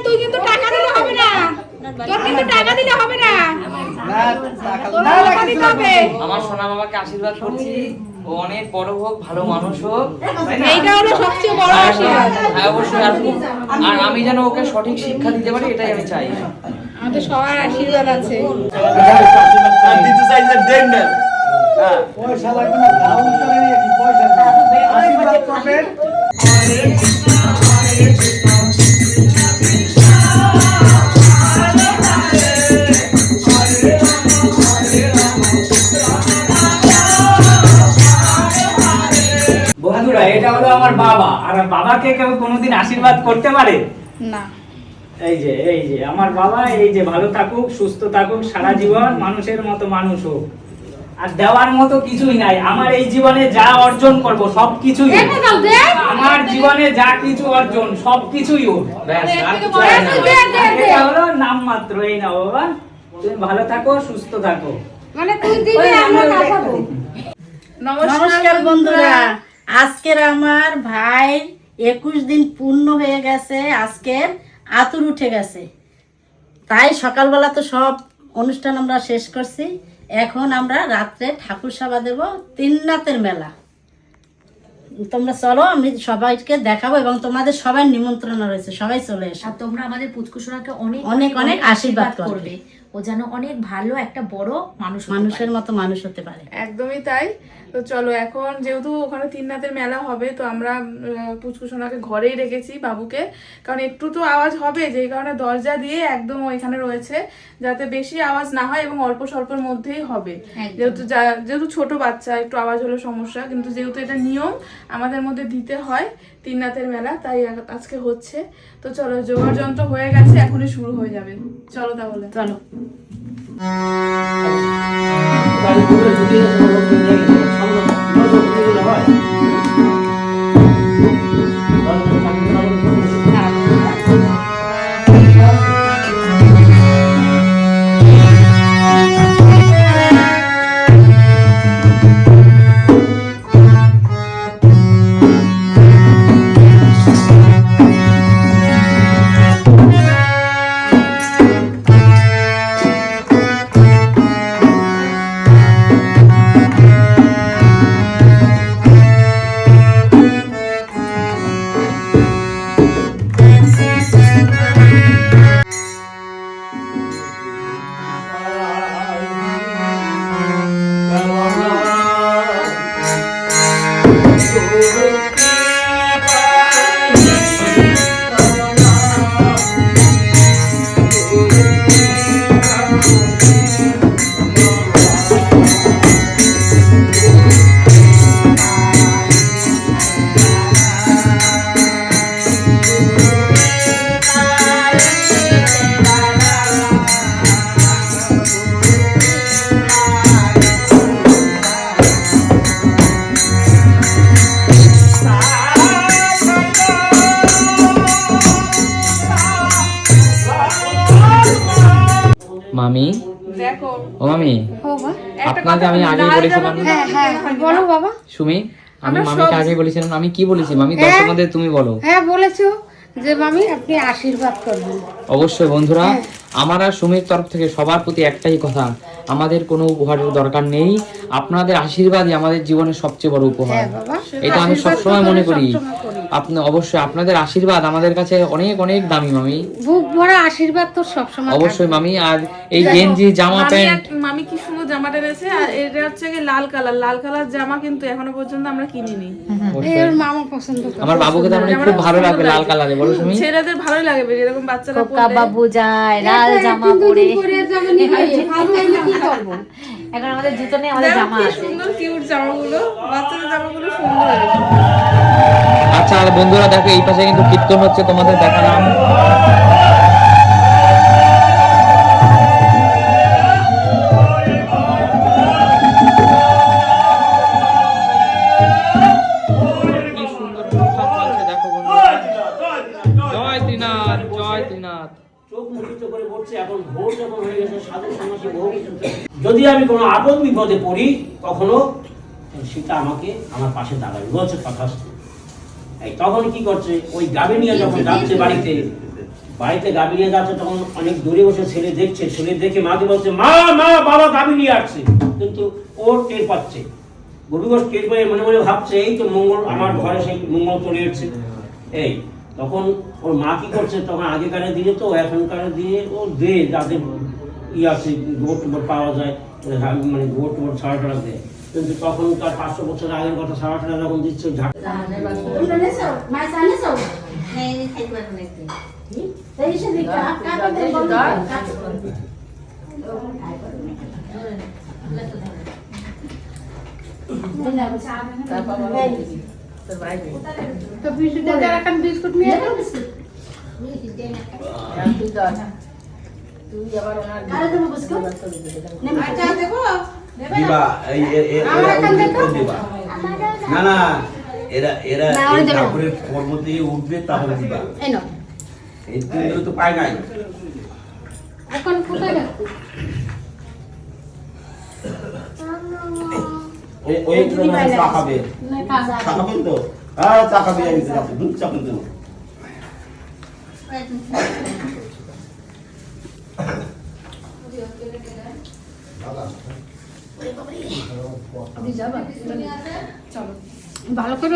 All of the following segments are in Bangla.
তুই কিন্তু টাকা দিলে হবে না, তোর কিন্তু টাকা দিলে হবে না, আমার সোনা বাবাকে আশীর্বাদ করছি, ও অনেক বড় হোক, ভালো মানুষ হোক, এইটা হলো সবচেয়ে বড় আশীর্বাদ। হ্যাঁ অবশ্যই। আর আমি যেন ওকে সঠিক শিক্ষা দিতে পারি, এটাই আমি চাই। আমাদের সবার আশীর্বাদ আছে। দিতে চাইছে দেন না, পয়সা লাগবে না, দাও করে নিয়ে কি পয়সা আশীর্বাদ করবেন। বন্ধুরা, এটা হলো আমার বাবা। আর বাবাকে কেউ কোনোদিন আশীর্বাদ করতে পারে না। এই যে আমার বাবা, এই যে ভালো থাকুক, সুস্থ থাকুক, সারা জীবন মানুষের মতো মানুষ হোক। আর দেওয়ার মতো কিছুই নাই। আমার এই জীবনে যা অর্জন করব সবকিছুই, আমার জীবনে যা কিছু অর্জন সবকিছুই ওর। এটা হলো নাম মাত্র। এই না বাবা, তুমি ভালো থাকো, সুস্থ থাকো। মানে তুই দিবি, আমরা খাবো। নমস্কার বন্ধুরা, আজকের আমার ভাই 21 দিন পূর্ণ হয়ে গেছে, আজকের আতুর উঠে গেছে। তাই সকালবেলা তো সব অনুষ্ঠান আমরা শেষ করছি, এখন আমরা রাত্রে ঠাকুর সেবা দেব, 3 রাতের মেলা। তোমরা চলো, আমি সবাইকে দেখাবো এবং তোমাদের সবাই নিমন্ত্রণ রয়েছে, সবাই চলে এসো। আর তোমরা আমাদের পুচকুসোনাকে অনেক অনেক অনেক আশীর্বাদ করবে, ও যেন অনেক ভালো একটা বড় মানুষের মতো মানুষ হতে পারে। একদমই তাই। তো চলো, এখন যেহেতু ওখানে 3 রাতের মেলা হবে, তো আমরা পুচকুসোনাকে ঘরেই রেখেছি বাবুকে, কারণ একটু তো আওয়াজ হবে, যেই কারণে দরজা দিয়ে একদম ওইখানে রয়েছে, যাতে বেশি আওয়াজ না হয় এবং অল্প স্বল্পের মধ্যেই হবে। যেহেতু ছোট বাচ্চা, একটু আওয়াজ হলে সমস্যা, কিন্তু যেহেতু এটা নিয়ম আমাদের মধ্যে দিতে হয় 3 রাতের মেলা, তাই আজকে হচ্ছে। তো চলো, জোগাড় যন্ত্র হয়ে গেছে, এখনই শুরু হয়ে যাবে। চলো তাহলে, চলো। মামি, দেখো ও মামি, আপনাকে আমি আগে বলেছিলাম। হ্যাঁ বলো বাবা। সুমি, আমি মামিকে আগে বলেছিলাম। আমি কি বলেছি মামি? দর্শকদের তুমি বলো। হ্যাঁ বলেছো যে মামি আপনি আশীর্বাদ করবেন। অবশ্যই বন্ধুরা, আমার আর সুমির তরফ থেকে সবার প্রতি একটাই কথা, আমাদের কোনো উপহারের দরকার নেই, আপনাদের আশীর্বাদই আমাদের জীবনের সবচেয়ে বড় উপহার। এটা আমি সবসময় মনে করি। আপনি অবশ্যই, আপনাদের আশীর্বাদ আমাদের কাছে অনেক অনেক দামি মামি। বুক ভরা আশীর্বাদ তো সবসময় অবশ্যই মামি। আর এই গেঞ্জি, জামা, প্যান্ট, মামি কি সুন্দর জামাটা এনেছে। আর এটা হচ্ছে কি লাল কালার জামা, কিন্তু এখনো পর্যন্ত আমরা কিনিনি। এর মামা পছন্দ করে। আমার বাবুকে তো খুব ভালো লাগে লাল কালারে। বলো তুমি, ছেলেদের ভালোই লাগে এরকম বাচ্চারা পরলে। বাবু যায় লাল জামা পরে, এখন আমাদের জুতো নেই, আমাদের জামা আছে। সুন্দর কিউট জামাগুলো, বাচ্চাদের জামাগুলো সুন্দর লাগে। আচ্ছা আর বন্ধুরা দেখো, এই পাশে কিন্তু কীর্তন হচ্ছে, তোমাদের দেখালাম। কি সুন্দর প্রসাদ চলছে দেখো বন্ধুরা। জয় ত্রিনাথ, জয় ত্রিনাথ। যদি আমি কোনো আপদ বিপদে পড়ি, কখনো সীতা আমাকে আমার পাশে দাঁড়াবে, বলছে তথাস্তু। এই তখন কি করছে, ওই গাভী নিয়ে যখন যাচ্ছে বাড়িতে গাভী নিয়ে যাচ্ছে, তখন অনেক দূরে বসে ছেলে দেখছে, ছেলে দেখে মাকে বলছে, মা মা বাবা গাভী নিয়ে আসছে, কিন্তু ওর টের পাচ্ছে। গভীর টের পেয়ে মনে মনে ভাবছে, এই তো মঙ্গল, আমার ঘরে সেই মঙ্গল চলে এসছে। এই তখন ওর মা কি করছে, তখন আগেকার দিনে তো এখনকার দিনে ও দে যাদের আছে গোবর টোবর পাওয়া যায়, মানে গোবর টোবর ছাড়া টাড়া দেয়, কিন্তু তখনকার 500 বছর আগের কথা ছাড়া টাড়া যখন দিচ্ছে বিস্কুট নিয়ে দিবা না না, এরা এরা ঠাকুরের কর্ম থেকে উঠবে তাহলে দিবা। এই তুমি তো পাই নাই এখন কোথায় গেছে? ওই চা খাবে, চা খাবেন তো? হ্যাঁ চা খাবে, আমি দুধ চা কিন্তু ভালো করে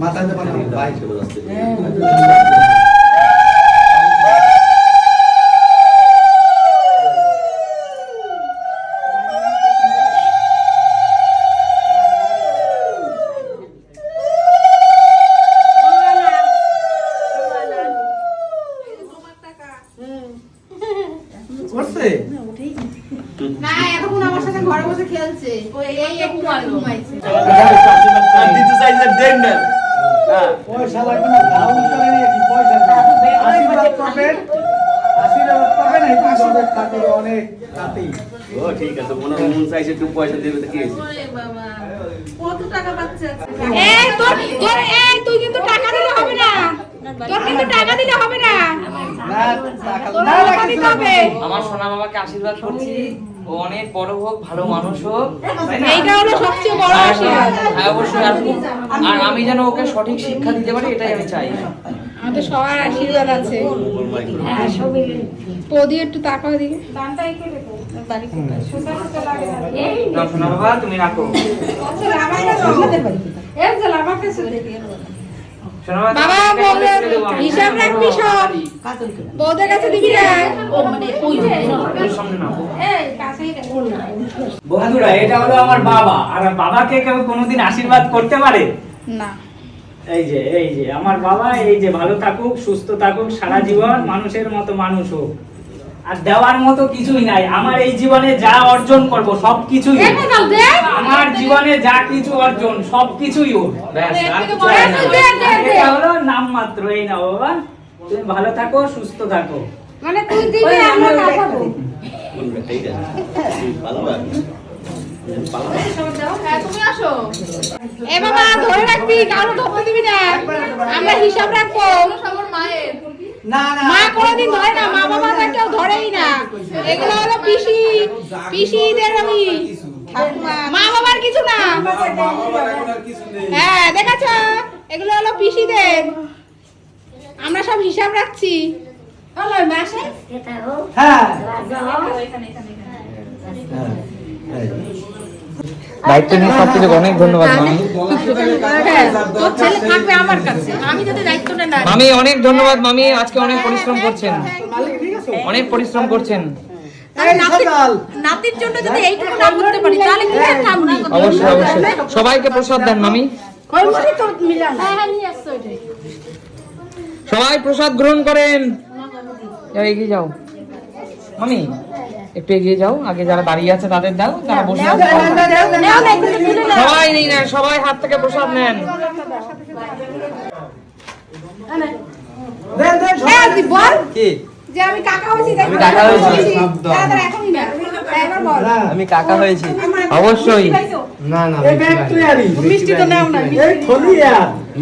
মাথাতে পারে ভাই চলে যাচ্ছে। না এতক্ষণ আমার সাথে ঘরে বসে খেলছে, ওই এই একটু ঘুমাইছে। দিতে চাইছে দেন না, পয়সা লাগবে না, দাও করে নিয়ে কি পয়সা আশীর্বাদ করবেন, আশীর্বাদ করবেন, এই জগৎ থাকে অনেক রাতেই। ও ঠিক আছে, মনে মন চাইছে একটু পয়সা দেবে তো কি হয়েছে? ওরে বাবা, কত টাকা পাচ্ছে? এই তোর তোর এই তুই কিন্তু টাকা দিলে হবে না। তোর কিন্তু টাকা দিলে হবে না, না টাকা তোর না টাকা দিতে হবে। আমার সোনা বাবাকে আশীর্বাদ করছি, ও অনেক বড় হোক, ভালো মানুষ হোক, তাই না? এইটা হলো সবচেয়ে বড় আশীর্বাদ। হ্যাঁ অবশ্যই। আর আমি যেন ওকে সঠিক শিক্ষা দিতে পারি, এটাই আমি চাই। আমাদের সবার আশীর্বাদ আছে। পদি একটু তাকাও দিকে। না, সোনা বাবা তুমি রাখো। সোনা বাবা, বাবা বৌদের হিসাব রাখবি সব, বৌদের কাছে দিবি না। ওর সামনে না। বন্ধুরা, এটা হলো আমার বাবা। আর বাবাকে কেউ কোনোদিন আশীর্বাদ করতে পারে না। এই যে আমার বাবা, এই যে ভালো থাকুক, সুস্থ থাকুক, সারা জীবন মানুষের মতো মানুষ হোক। আর দেওয়ার মতো কিছুই নাই। আমার এই জীবনে যা অর্জন করব সবকিছুই ওর। আমার জীবনে যা কিছু অর্জন সবকিছুই ওর। ব্যাস, আর কিছু চাই না। এটা হলো নাম মাত্র। এই না বাবা, তুমি ভালো থাকো, সুস্থ থাকো। মানে তুই দিবি আমরা খাবো। হ্যাঁ তুমি আসো। এ বাবা ধরে রাখবি, কারো ধরতে দিবি না, আমরা হিসাব রাখবো। সবার মায়ের না না মা কোনোদিন ধরে না, মা বাবা কেউ ধরেই না। এগুলো হলো পিসিদের আমি, মা বাবার কিছু না। হ্যাঁ দেখাচ্ছ, এগুলো হলো পিসিদের, আমরা সব হিসাব রাখছি। হ্যাঁ দায়িত্ব নিয়ে সবকিছু অনেক ধন্যবাদ মামি। তোর ছেলে থাকবে আমার কাছে, আমি যদি দায়িত্বটা না মামি অনেক ধন্যবাদ মামি, আজকে অনেক পরিশ্রম করছেন, অনেক পরিশ্রম করছেন। নাতির জন্য যদি এইটুকু না করতে পারি তাহলে কি আর থামবি? অবশ্যই অবশ্যই। সবাইকে প্রসাদ দেন মামি, সবাই প্রসাদ গ্রহণ করেন। যাও, এগিয়ে যাও মামি, একটু এগিয়ে যাও। আগে যারা দাঁড়িয়ে আছে তাদের দাও, যারা বসে আছে সবাই নেই না, সবাই হাত থেকে প্রসাদ নেন। বল কি যে আমি কাকা হয়েছি, আমি কাকা হয়েছি। তাড়াতাড়ি এখনই না, এবার বল। আমি কাকা হয়েছি। অবশ্যই। না না এই ব্যাগ তুই আনি মিষ্টি তো নাও না, এই থলি আর